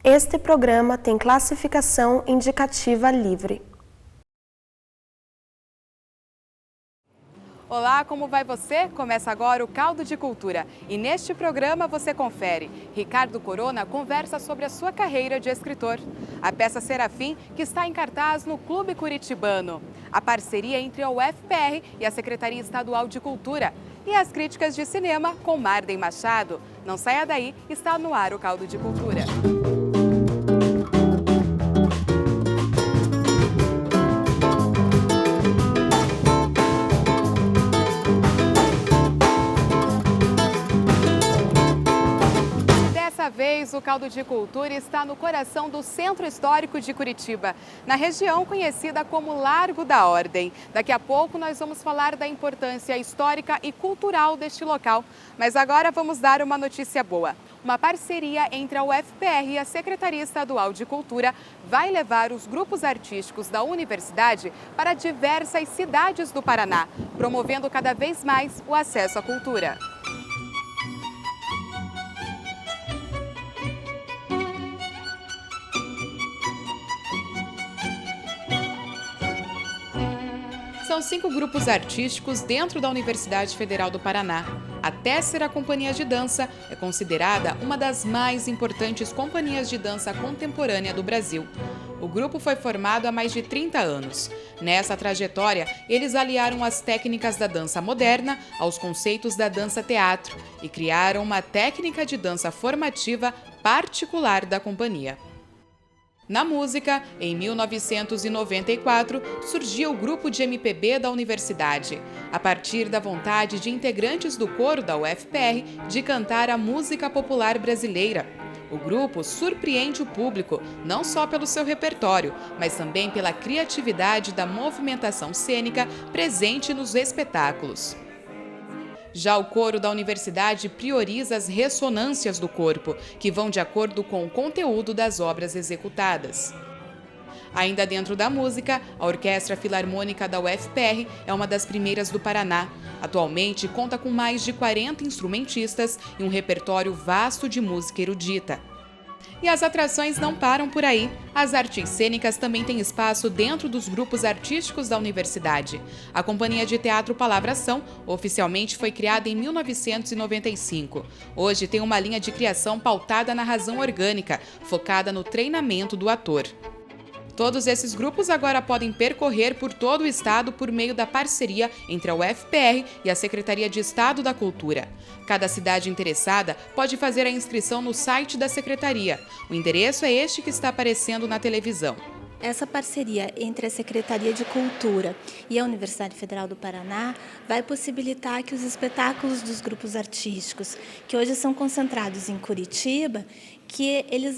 Este programa tem classificação indicativa livre. Olá, como vai você? Começa agora o Caldo de Cultura. E neste programa você confere. Ricardo Corona conversa sobre a sua carreira de escritor. A peça Serafim, que está em cartaz no Clube Curitibano. A parceria entre a UFPR e a Secretaria Estadual de Cultura. E as críticas de cinema com Marden Machado. Não saia daí, está no ar o Caldo de Cultura. Dessa vez, o Caldo de Cultura está no coração do Centro Histórico de Curitiba, na região conhecida como Largo da Ordem. Daqui a pouco nós vamos falar da importância histórica e cultural deste local. Mas agora vamos dar uma notícia boa. Uma parceria entre a UFPR e a Secretaria Estadual de Cultura vai levar os grupos artísticos da universidade para diversas cidades do Paraná, promovendo cada vez mais o acesso à cultura. São 5 grupos artísticos dentro da Universidade Federal do Paraná. A Tessera Companhia de Dança é considerada uma das mais importantes companhias de dança contemporânea do Brasil. O grupo foi formado há mais de 30 anos. Nessa trajetória, eles aliaram as técnicas da dança moderna aos conceitos da dança-teatro e criaram uma técnica de dança formativa particular da companhia. Na música, em 1994, surgiu o grupo de MPB da universidade, a partir da vontade de integrantes do coro da UFPR de cantar a música popular brasileira. O grupo surpreende o público não só pelo seu repertório, mas também pela criatividade da movimentação cênica presente nos espetáculos. Já o coro da universidade prioriza as ressonâncias do corpo, que vão de acordo com o conteúdo das obras executadas. Ainda dentro da música, a Orquestra Filarmônica da UFPR é uma das primeiras do Paraná. Atualmente conta com mais de 40 instrumentistas e um repertório vasto de música erudita. E as atrações não param por aí. As artes cênicas também têm espaço dentro dos grupos artísticos da universidade. A Companhia de Teatro Palavração oficialmente foi criada em 1995. Hoje tem uma linha de criação pautada na razão orgânica, focada no treinamento do ator. Todos esses grupos agora podem percorrer por todo o estado por meio da parceria entre a UFPR e a Secretaria de Estado da Cultura. Cada cidade interessada pode fazer a inscrição no site da Secretaria. O endereço é este que está aparecendo na televisão. Essa parceria entre a Secretaria de Cultura e a Universidade Federal do Paraná vai possibilitar que os espetáculos dos grupos artísticos, que hoje são concentrados em Curitiba, que eles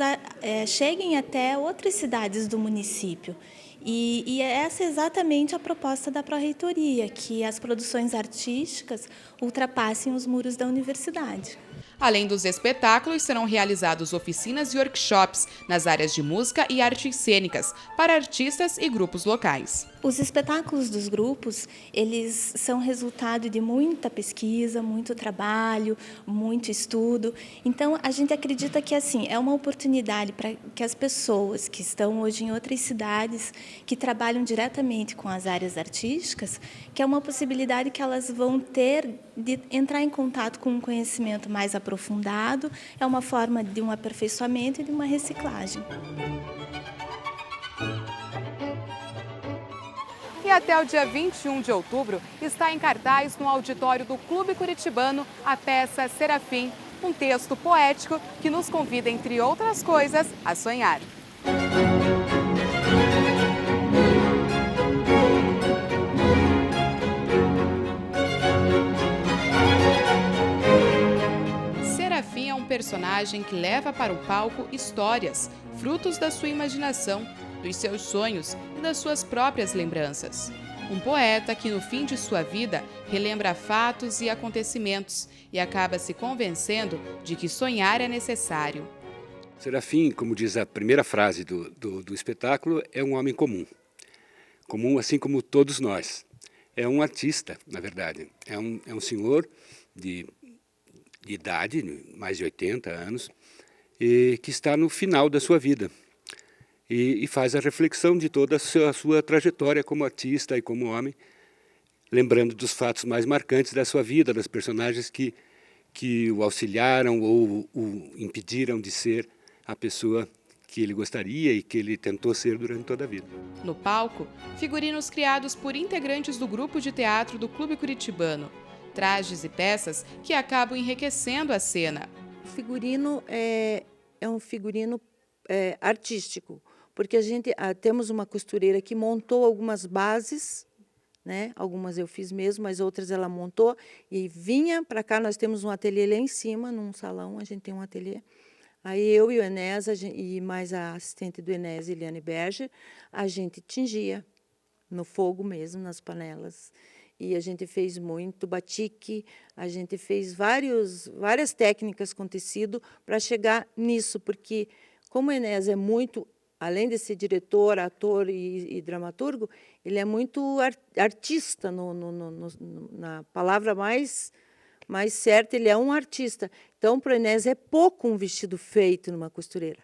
cheguem até outras cidades do município. E essa é exatamente a proposta da Pró-Reitoria, que as produções artísticas ultrapassem os muros da universidade. Além dos espetáculos, serão realizados oficinas e workshops nas áreas de música e artes cênicas para artistas e grupos locais. Os espetáculos dos grupos, eles são resultado de muita pesquisa, muito trabalho, muito estudo. Então, a gente acredita que assim é uma oportunidade para que as pessoas que estão hoje em outras cidades, que trabalham diretamente com as áreas artísticas, que é uma possibilidade que elas vão ter de entrar em contato com um conhecimento mais aprofundado, é uma forma de um aperfeiçoamento e de uma reciclagem. E até o dia 21 de outubro está em cartaz no auditório do Clube Curitibano a peça Serafim, um texto poético que nos convida, entre outras coisas, a sonhar. Serafim é um personagem que leva para o palco histórias, frutos da sua imaginação, dos seus sonhos e das suas próprias lembranças. Um poeta que, no fim de sua vida, relembra fatos e acontecimentos e acaba se convencendo de que sonhar é necessário. Serafim, como diz a primeira frase do espetáculo, é um homem comum. Comum assim como todos nós. É um artista, na verdade. É um senhor de idade, mais de 80 anos, que está no final da sua vida. E faz a reflexão de toda a sua trajetória como artista e como homem, lembrando dos fatos mais marcantes da sua vida, das personagens que o auxiliaram ou o impediram de ser a pessoa que ele gostaria e que ele tentou ser durante toda a vida. No palco, figurinos criados por integrantes do grupo de teatro do Clube Curitibano, trajes e peças que acabam enriquecendo a cena. O figurino é um figurino artístico, porque temos uma costureira que montou algumas bases, né? Algumas eu fiz mesmo, mas outras ela montou e vinha para cá. Nós temos um ateliê lá em cima, num salão, a gente tem um ateliê. Aí eu e o Enés, e mais a assistente do Enés, Eliane Berger, a gente tingia no fogo mesmo, nas panelas. E a gente fez muito batique, a gente fez várias técnicas com tecido para chegar nisso, porque como o Enés é muito, além de ser diretor, ator e dramaturgo, ele é muito artista, na palavra mais certa, ele é um artista. Então, para o Enés é pouco um vestido feito numa costureira.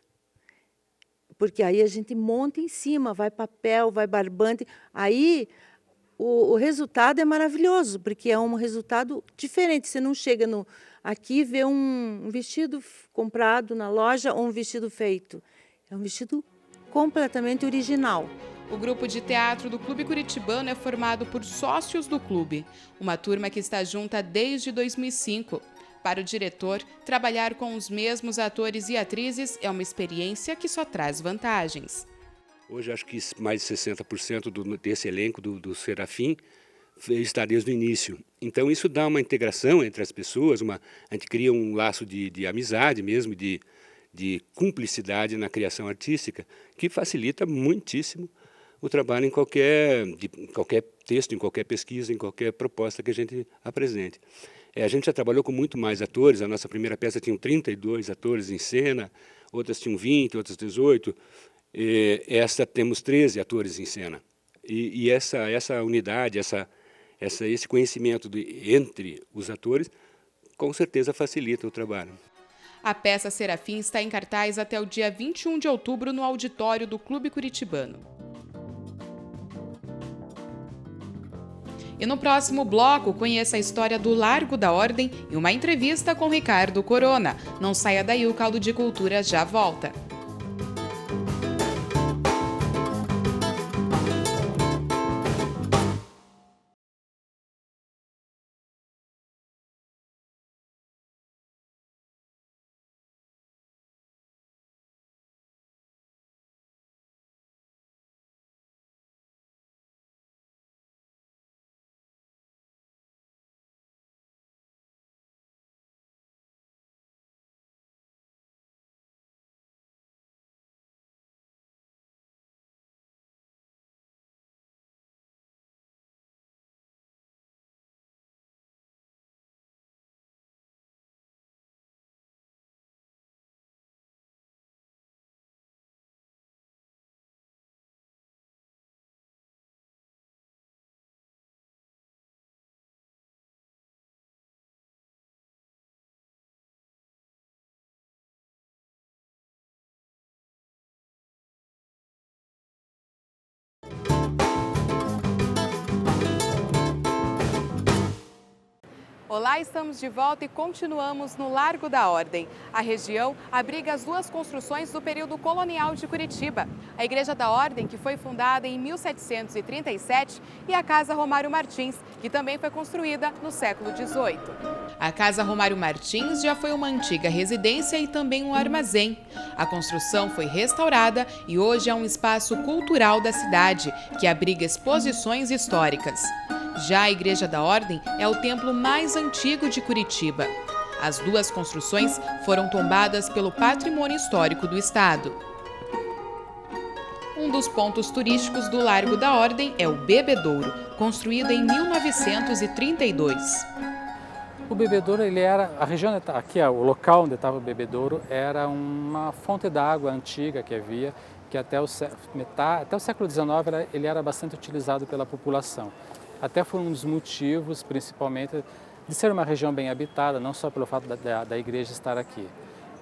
Porque aí a gente monta em cima, vai papel, vai barbante. Aí o resultado é maravilhoso, porque é um resultado diferente. Você não chega aqui e vê um vestido comprado na loja ou um vestido feito. É um vestido completamente original. O grupo de teatro do Clube Curitibano é formado por sócios do clube, uma turma que está junta desde 2005. Para o diretor, trabalhar com os mesmos atores e atrizes é uma experiência que só traz vantagens. Hoje acho que mais de 60% desse elenco do Serafim está desde o início. Então isso dá uma integração entre as pessoas, a gente cria um laço de amizade mesmo, de cumplicidade na criação artística, que facilita muitíssimo o trabalho em qualquer texto, em qualquer pesquisa, em qualquer proposta que a gente apresente. A gente já trabalhou com muito mais atores. A nossa primeira peça tinha 32 atores em cena, outras tinham 20, outras 18. Esta temos 13 atores em cena. E essa unidade, esse conhecimento entre os atores, com certeza facilita o trabalho. A peça Serafim está em cartaz até o dia 21 de outubro no auditório do Clube Curitibano. E no próximo bloco, conheça a história do Largo da Ordem e uma entrevista com Ricardo Corona. Não saia daí, o Caldo de Cultura já volta. Olá, estamos de volta e continuamos no Largo da Ordem. A região abriga as duas construções do período colonial de Curitiba. A Igreja da Ordem, que foi fundada em 1737, e a Casa Romário Martins, que também foi construída no século XVIII. A Casa Romário Martins já foi uma antiga residência e também um armazém. A construção foi restaurada e hoje é um espaço cultural da cidade, que abriga exposições históricas. Já a Igreja da Ordem é o templo mais antigo de Curitiba. As duas construções foram tombadas pelo Patrimônio Histórico do Estado. Um dos pontos turísticos do Largo da Ordem é o Bebedouro, construído em 1932. O Bebedouro, ele era, a região aqui, o local onde estava o Bebedouro, era uma fonte d'água antiga que havia, que até o século XIX ele era bastante utilizado pela população. Até foi um dos motivos, principalmente, de ser uma região bem habitada, não só pelo fato da igreja estar aqui.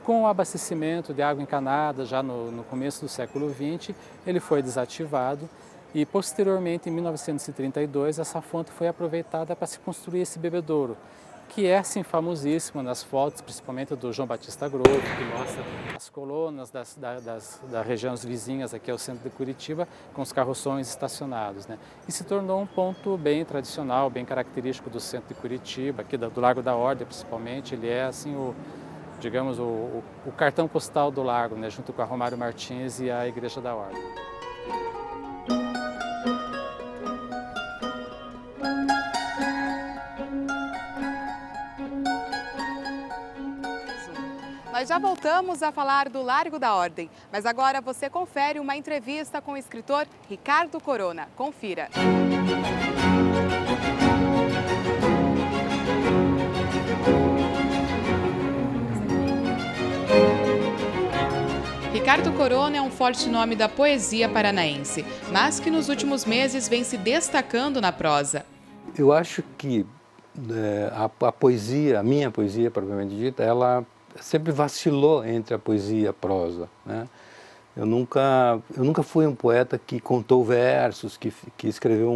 Com o abastecimento de água encanada, já no começo do século XX, ele foi desativado e, posteriormente, em 1932, essa fonte foi aproveitada para se construir esse bebedouro, que é, assim, famosíssimo nas fotos, principalmente do João Batista Grosso, que mostra as colunas das regiões vizinhas aqui ao centro de Curitiba, com os carroções estacionados, né? E se tornou um ponto bem tradicional, bem característico do centro de Curitiba, aqui do Largo da Ordem, principalmente. Ele é, assim, digamos, o cartão postal do Largo, né? Junto com a Romário Martins e a Igreja da Ordem. Nós já voltamos a falar do Largo da Ordem, mas agora você confere uma entrevista com o escritor Ricardo Corona. Confira. Ricardo Corona é um forte nome da poesia paranaense, mas que nos últimos meses vem se destacando na prosa. Eu acho que a poesia, a minha poesia propriamente dita, ela sempre vacilou entre a poesia e a prosa, né? Eu nunca fui um poeta que contou versos, que escreveu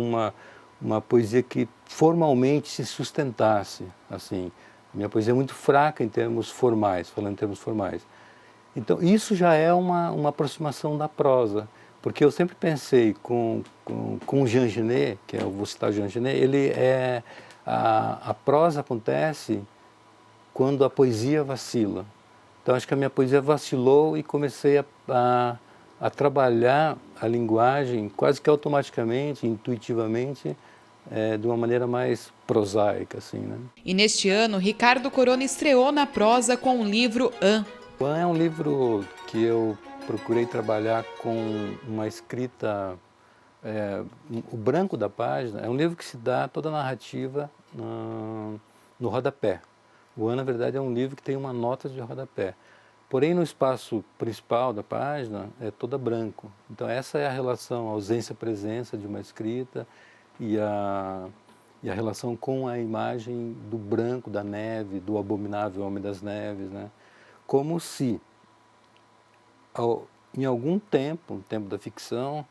uma poesia que formalmente se sustentasse, assim. Minha poesia é muito fraca em termos formais, falando em termos formais. Então, isso já é uma aproximação da prosa, porque eu sempre pensei com o Jean Genet, que eu vou citar o Jean Genet, a prosa acontece quando a poesia vacila. Então, acho que a minha poesia vacilou e comecei a trabalhar a linguagem quase que automaticamente, intuitivamente, de uma maneira mais prosaica, assim, né? E neste ano, Ricardo Corona estreou na prosa com o livro An. O An é um livro que eu procurei trabalhar com uma escrita, o branco da página. É um livro que se dá toda a narrativa no rodapé. O An, na verdade, é um livro que tem uma nota de rodapé. Porém, no espaço principal da página é toda branco. Então, essa é a relação ausência-presença de uma escrita e a relação com a imagem do branco, da neve, do abominável Homem das Neves, né? Como se, em algum tempo, no tempo da ficção,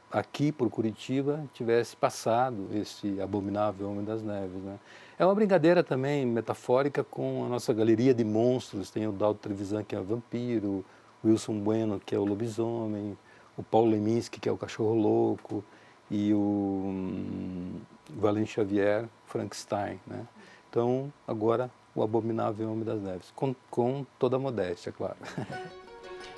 aqui por Curitiba, tivesse passado esse abominável Homem das Neves, né? É uma brincadeira também metafórica com a nossa galeria de monstros. Tem o Daldo Trevisan, que é o vampiro, o Wilson Bueno, que é o lobisomem, o Paulo Leminski, que é o cachorro louco, e o Valente Xavier, Frankenstein, né? Então, agora, o abominável Homem das Neves, com toda a modéstia, claro.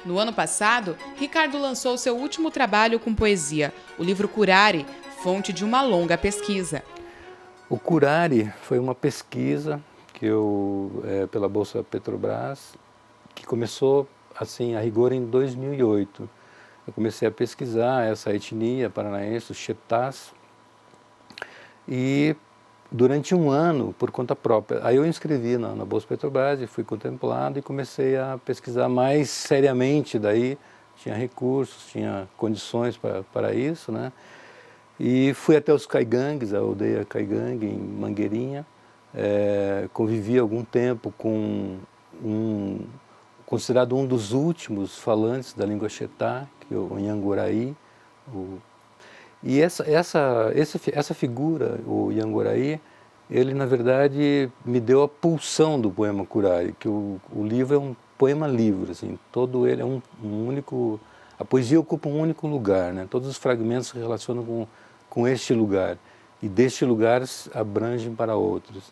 No ano passado, Ricardo lançou seu último trabalho com poesia, o livro Curare, fonte de uma longa pesquisa. O Curare foi uma pesquisa que pela Bolsa Petrobras, que começou, assim, a rigor em 2008. Eu comecei a pesquisar essa etnia paranaense, os Chetás, e durante um ano, por conta própria. Aí eu inscrevi na Bolsa Petrobras e fui contemplado e comecei a pesquisar mais seriamente. Daí tinha recursos, tinha condições para isso, né? E fui até os Caigangues, a aldeia Caigangue, em Mangueirinha. Convivi algum tempo com considerado um dos últimos falantes da língua Chetá, que é o Ianguaraí. E essa figura, o Ianguaraí, ele, na verdade, me deu a pulsão do poema Curare, que o livro é um poema livre, assim, todo ele é um único... A poesia ocupa um único lugar, né? Todos os fragmentos se relacionam com este lugar, e deste lugar abrangem para outros.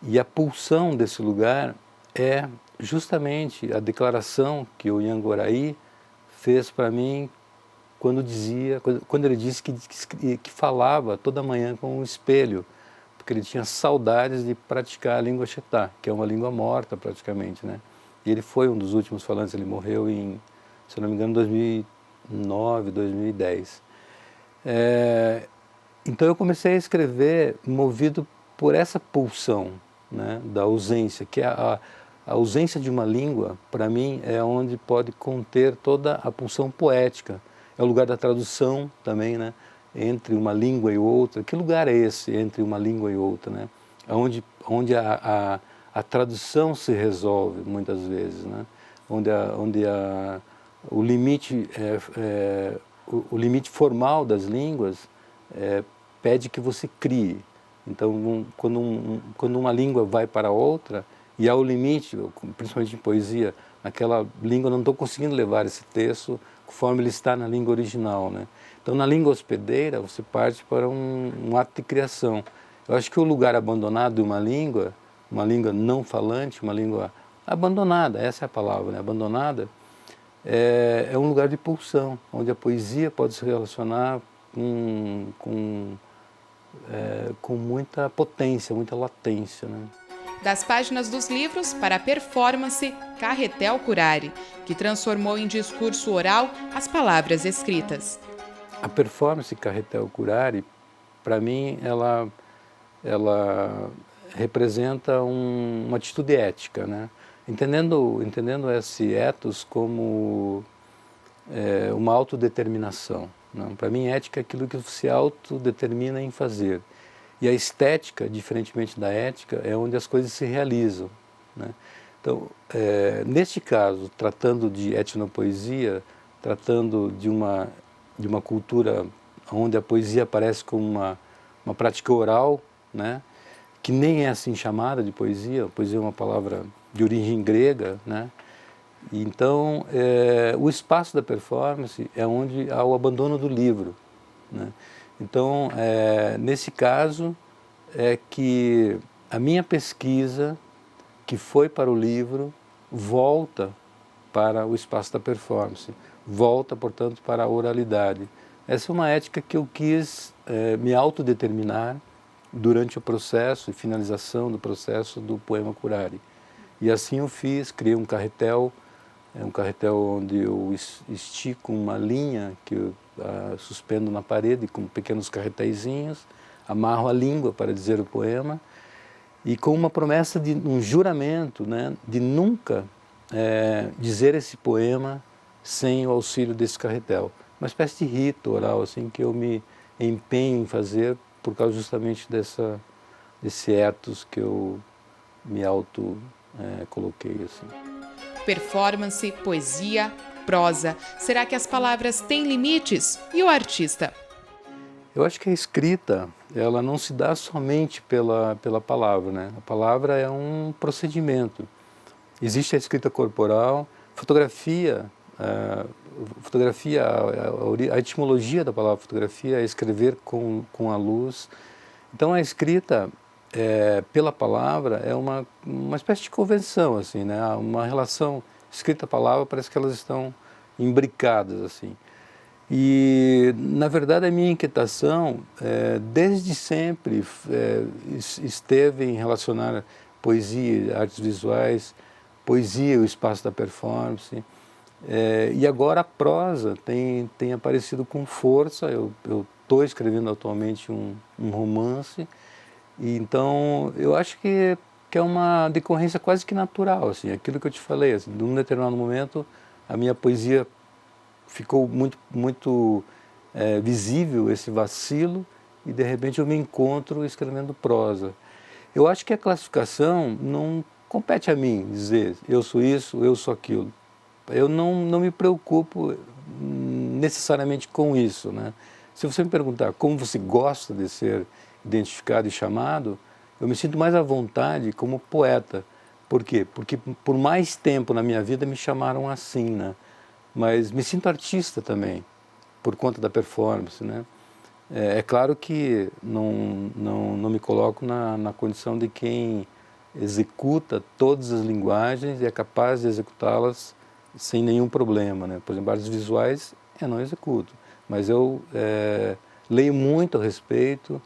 E a pulsão desse lugar é justamente a declaração que o Ianguaraí fez para mim quando ele disse que falava toda manhã com um espelho, porque ele tinha saudades de praticar a língua Chetá, que é uma língua morta praticamente, né? E ele foi um dos últimos falantes, ele morreu em, se não me engano, 2009, 2010. Então eu comecei a escrever movido por essa pulsão, né, da ausência, que é a ausência de uma língua, para mim, é onde pode conter toda a pulsão poética. É o lugar da tradução também, né, entre uma língua e outra. Que lugar é esse entre uma língua e outra, né? Onde a a tradução se resolve muitas vezes, né? Onde o limite o limite formal das línguas pede que você crie. Então, quando uma língua vai para outra, e há o limite, principalmente em poesia, naquela língua eu não estou conseguindo levar esse texto conforme ele está na língua original, né? Então, na língua hospedeira, você parte para um ato de criação. Eu acho que o lugar abandonado de uma língua não falante, uma língua abandonada, essa é a palavra, né? Abandonada, é um lugar de pulsão, onde a poesia pode se relacionar com muita potência, muita latência, né? Das páginas dos livros para a performance Carretel Curari, que transformou em discurso oral as palavras escritas. A performance Carretel Curari, para mim, ela representa uma atitude ética, né? Entendendo esse ethos como uma autodeterminação. Para mim, ética é aquilo que você se autodetermina em fazer. E a estética, diferentemente da ética, é onde as coisas se realizam, né? Então, neste caso, tratando de etnopoesia, tratando de uma cultura onde a poesia aparece como uma prática oral, né? Que nem é assim chamada de poesia. A poesia é uma palavra de origem grega, né? E então, o espaço da performance é onde há o abandono do livro, né? Então, nesse caso, é que a minha pesquisa, que foi para o livro, volta para o espaço da performance, volta, portanto, para a oralidade. Essa é uma ética que eu quis me autodeterminar durante o processo e finalização do processo do poema Curari. E assim eu fiz, criei um carretel onde eu estico uma linha que eu suspendo na parede com pequenos carretéisinhos, amarro a língua para dizer o poema, e com uma promessa de um juramento, né, de nunca dizer esse poema sem o auxílio desse carretel. Uma espécie de rito oral assim, que eu me empenho em fazer por causa justamente desse ethos que eu me coloquei assim. Performance, poesia, prosa. Será que as palavras têm limites? E o artista? Eu acho que a escrita, ela não se dá somente pela palavra, né? A palavra é um procedimento. Existe a escrita corporal, fotografia, a etimologia da palavra fotografia é escrever com a luz. Então a escrita pela palavra é uma espécie de convenção, assim, né? Uma relação escrita-palavra, parece que elas estão imbricadas, assim. E, na verdade, a minha inquietação, desde sempre, esteve em relacionar poesia, artes visuais, poesia e o espaço da performance. E agora a prosa tem aparecido com força. Eu estou escrevendo atualmente um romance. E então, eu acho que é uma decorrência quase que natural, assim, aquilo que eu te falei, assim, num determinado momento a minha poesia ficou muito visível esse vacilo e de repente eu me encontro escrevendo prosa. Eu acho que a classificação não compete a mim dizer eu sou isso, eu sou aquilo. Eu não me preocupo necessariamente com isso, né? Se você me perguntar como você gosta de ser identificado e chamado, eu me sinto mais à vontade como poeta. Por quê? Porque por mais tempo na minha vida me chamaram assim, né? Mas me sinto artista também, por conta da performance, né? É claro que não me coloco na condição de quem executa todas as linguagens e é capaz de executá-las sem nenhum problema, né? Por exemplo, artes visuais eu não executo, mas eu leio muito a respeito,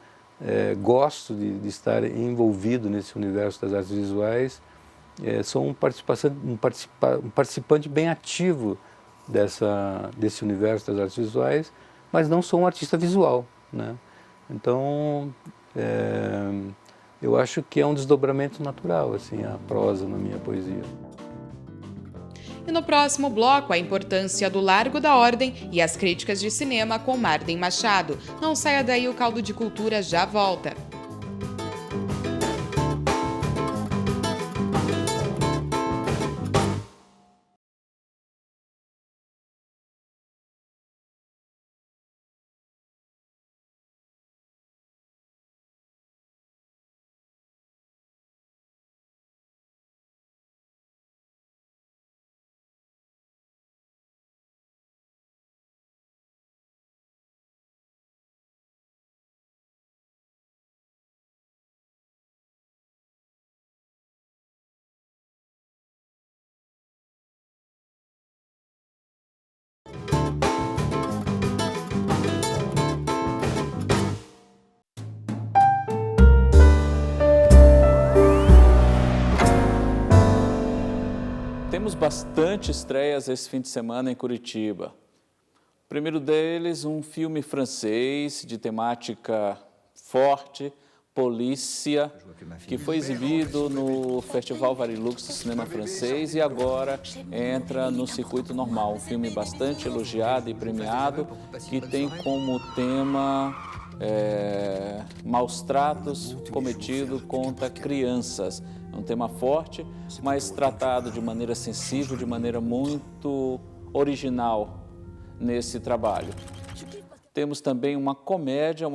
gosto de estar envolvido nesse universo das artes visuais, sou um participante bem ativo desse universo das artes visuais, mas não sou um artista visual, né? Então, eu acho que é um desdobramento natural, assim, a prosa na minha poesia. E no próximo bloco, a importância do Largo da Ordem e as críticas de cinema com Marden Machado. Não saia daí, o Caldo de Cultura já volta. Tivemos bastante estreias esse fim de semana em Curitiba. O primeiro deles, um filme francês de temática forte, polícia, que foi exibido no Festival Varilux de Cinema Francês e agora entra no circuito normal. Um filme bastante elogiado e premiado, que tem como tema maus tratos cometidos contra crianças. É um tema forte, mas tratado de maneira sensível, de maneira muito original nesse trabalho. Temos também uma comédia,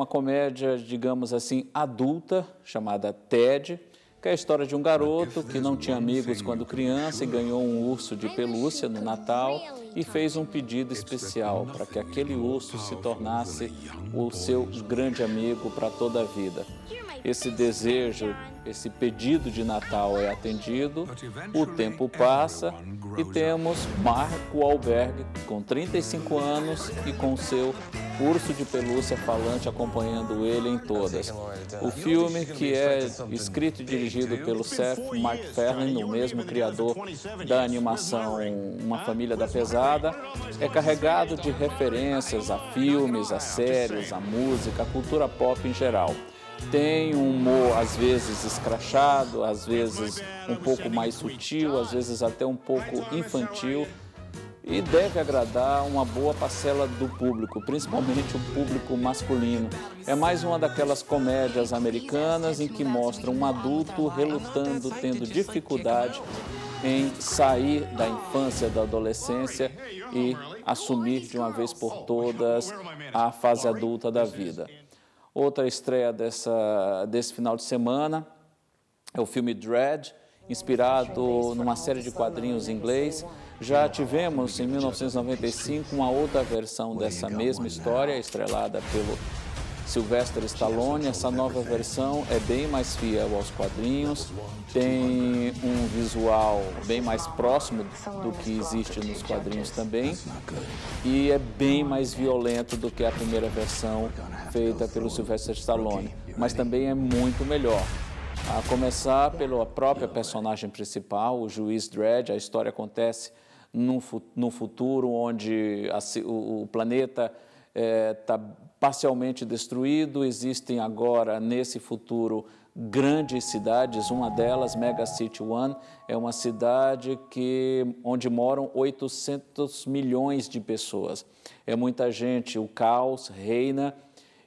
digamos assim, adulta, chamada Ted, que é a história de um garoto que não tinha amigos quando criança e ganhou um urso de pelúcia no Natal e fez um pedido especial para que aquele urso se tornasse o seu grande amigo para toda a vida. Esse desejo, esse pedido de Natal é atendido, o tempo passa e temos Mark Wahlberg, com 35 anos e com seu urso de pelúcia falante acompanhando ele em todas. O filme, que é escrito e dirigido pelo Seth MacFarlane, o mesmo criador da animação Uma Família da Pesada, é carregado de referências a filmes, a séries, a música, a cultura pop em geral. Tem um humor, às vezes, escrachado, às vezes um pouco mais sutil, às vezes até um pouco infantil, e deve agradar uma boa parcela do público, principalmente o público masculino. É mais uma daquelas comédias americanas em que mostra um adulto relutando, tendo dificuldade em sair da infância, da adolescência e assumir de uma vez por todas a fase adulta da vida. Outra estreia desse final de semana é o filme Dredd, inspirado numa série de quadrinhos em inglês. Já tivemos, em 1995, uma outra versão dessa mesma história, estrelada pelo Sylvester Stallone. Essa nova versão é bem mais fiel aos quadrinhos, tem um visual bem mais próximo do que existe nos quadrinhos também e é bem mais violento do que a primeira versão feita pelo Sylvester Stallone, mas também é muito melhor. A começar pela própria personagem principal, o juiz Dredd. A história acontece num futuro onde o planeta está parcialmente destruído. Existem agora, nesse futuro, grandes cidades. Uma delas, Mega City One, é uma cidade onde moram 800 milhões de pessoas. É muita gente, o caos reina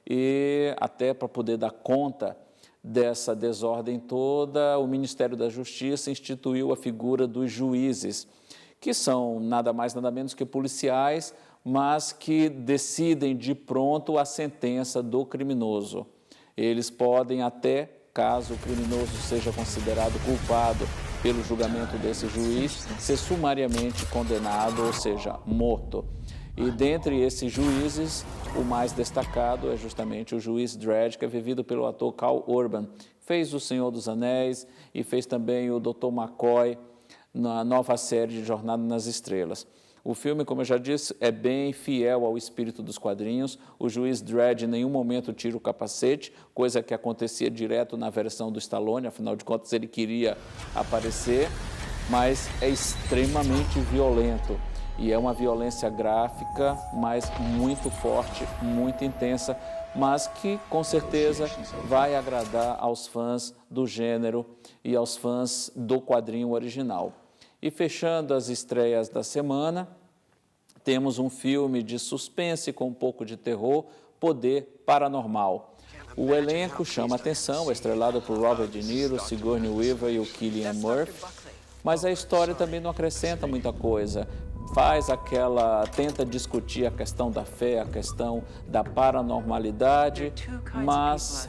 e até para poder dar conta dessa desordem toda, o Ministério da Justiça instituiu a figura dos juízes, que são nada mais nada menos que policiais, mas que decidem de pronto a sentença do criminoso. Eles podem até, caso o criminoso seja considerado culpado pelo julgamento desse juiz, ser sumariamente condenado, ou seja, morto. E dentre esses juízes, o mais destacado é justamente o juiz Dredd, que é vivido pelo ator Karl Urban. Fez O Senhor dos Anéis e fez também o Dr. McCoy na nova série de Jornada nas Estrelas. O filme, como eu já disse, é bem fiel ao espírito dos quadrinhos. O juiz Dredd em nenhum momento tira o capacete, coisa que acontecia direto na versão do Stallone, afinal de contas ele queria aparecer, mas é extremamente violento. E é uma violência gráfica, mas muito forte, muito intensa, mas que com certeza vai agradar aos fãs do gênero e aos fãs do quadrinho original. E fechando as estreias da semana, temos um filme de suspense com um pouco de terror, Poder Paranormal. O elenco chama atenção, é estrelado por Robert De Niro, Sigourney Weaver e o Cillian Murphy, mas a história também não acrescenta muita coisa. Tenta discutir a questão da fé, a questão da paranormalidade, mas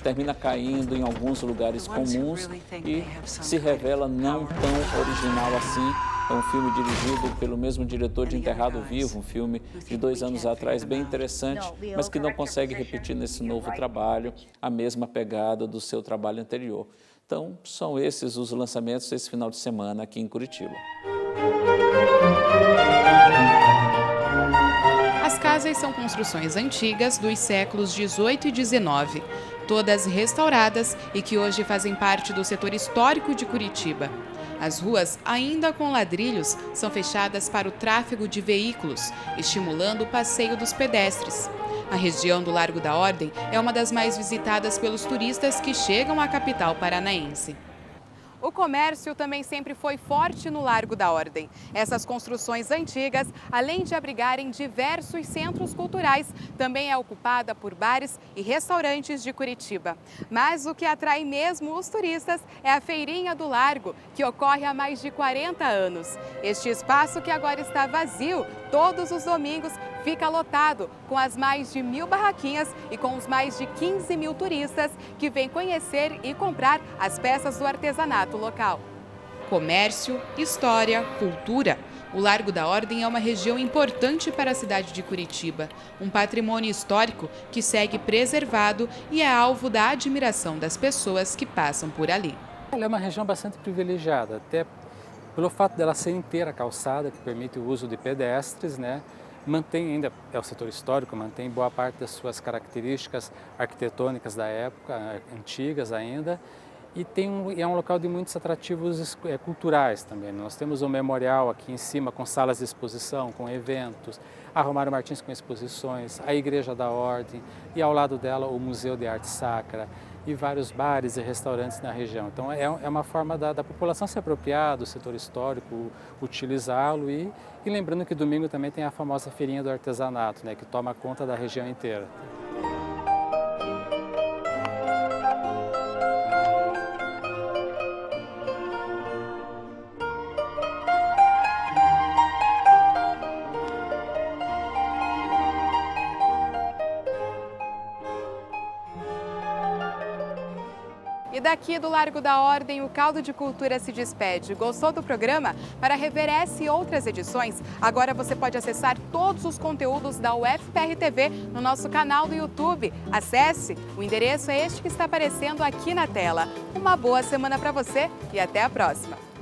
termina caindo em alguns lugares comuns e se revela não tão original assim. É um filme dirigido pelo mesmo diretor de Enterrado Vivo, um filme de 2 anos atrás, bem interessante, mas que não consegue repetir nesse novo trabalho a mesma pegada do seu trabalho anterior. Então, são esses os lançamentos desse final de semana aqui em Curitiba. As casas são construções antigas dos séculos 18 e 19, todas restauradas e que hoje fazem parte do setor histórico de Curitiba. As ruas, ainda com ladrilhos, são fechadas para o tráfego de veículos, estimulando o passeio dos pedestres. A região do Largo da Ordem é uma das mais visitadas pelos turistas que chegam à capital paranaense. O comércio também sempre foi forte no Largo da Ordem. Essas construções antigas, além de abrigarem diversos centros culturais, também é ocupada por bares e restaurantes de Curitiba. Mas o que atrai mesmo os turistas é a Feirinha do Largo, que ocorre há mais de 40 anos. Este espaço, que agora está vazio, todos os domingos fica lotado, com as mais de 1000 barraquinhas e com os mais de 15.000 turistas que vêm conhecer e comprar as peças do artesanato local. Comércio, história, cultura. O Largo da Ordem é uma região importante para a cidade de Curitiba, um patrimônio histórico que segue preservado e é alvo da admiração das pessoas que passam por ali. Ela é uma região bastante privilegiada, até pelo fato dela ser inteira calçada, que permite o uso de pedestres, né? Mantém ainda, é o setor histórico, mantém boa parte das suas características arquitetônicas da época, antigas ainda, e é um local de muitos atrativos culturais também. Nós temos um memorial aqui em cima com salas de exposição, com eventos, a Romário Martins com exposições, a Igreja da Ordem e ao lado dela o Museu de Arte Sacra e vários bares e restaurantes na região. Então é uma forma da população se apropriar do setor histórico, utilizá-lo e lembrando que domingo também tem a famosa Feirinha do Artesanato, né, que toma conta da região inteira. E daqui do Largo da Ordem, o Caldo de Cultura se despede. Gostou do programa? Para rever essa e outras edições, agora você pode acessar todos os conteúdos da UFPR TV no nosso canal do YouTube. Acesse, o endereço é este que está aparecendo aqui na tela. Uma boa semana para você e até a próxima!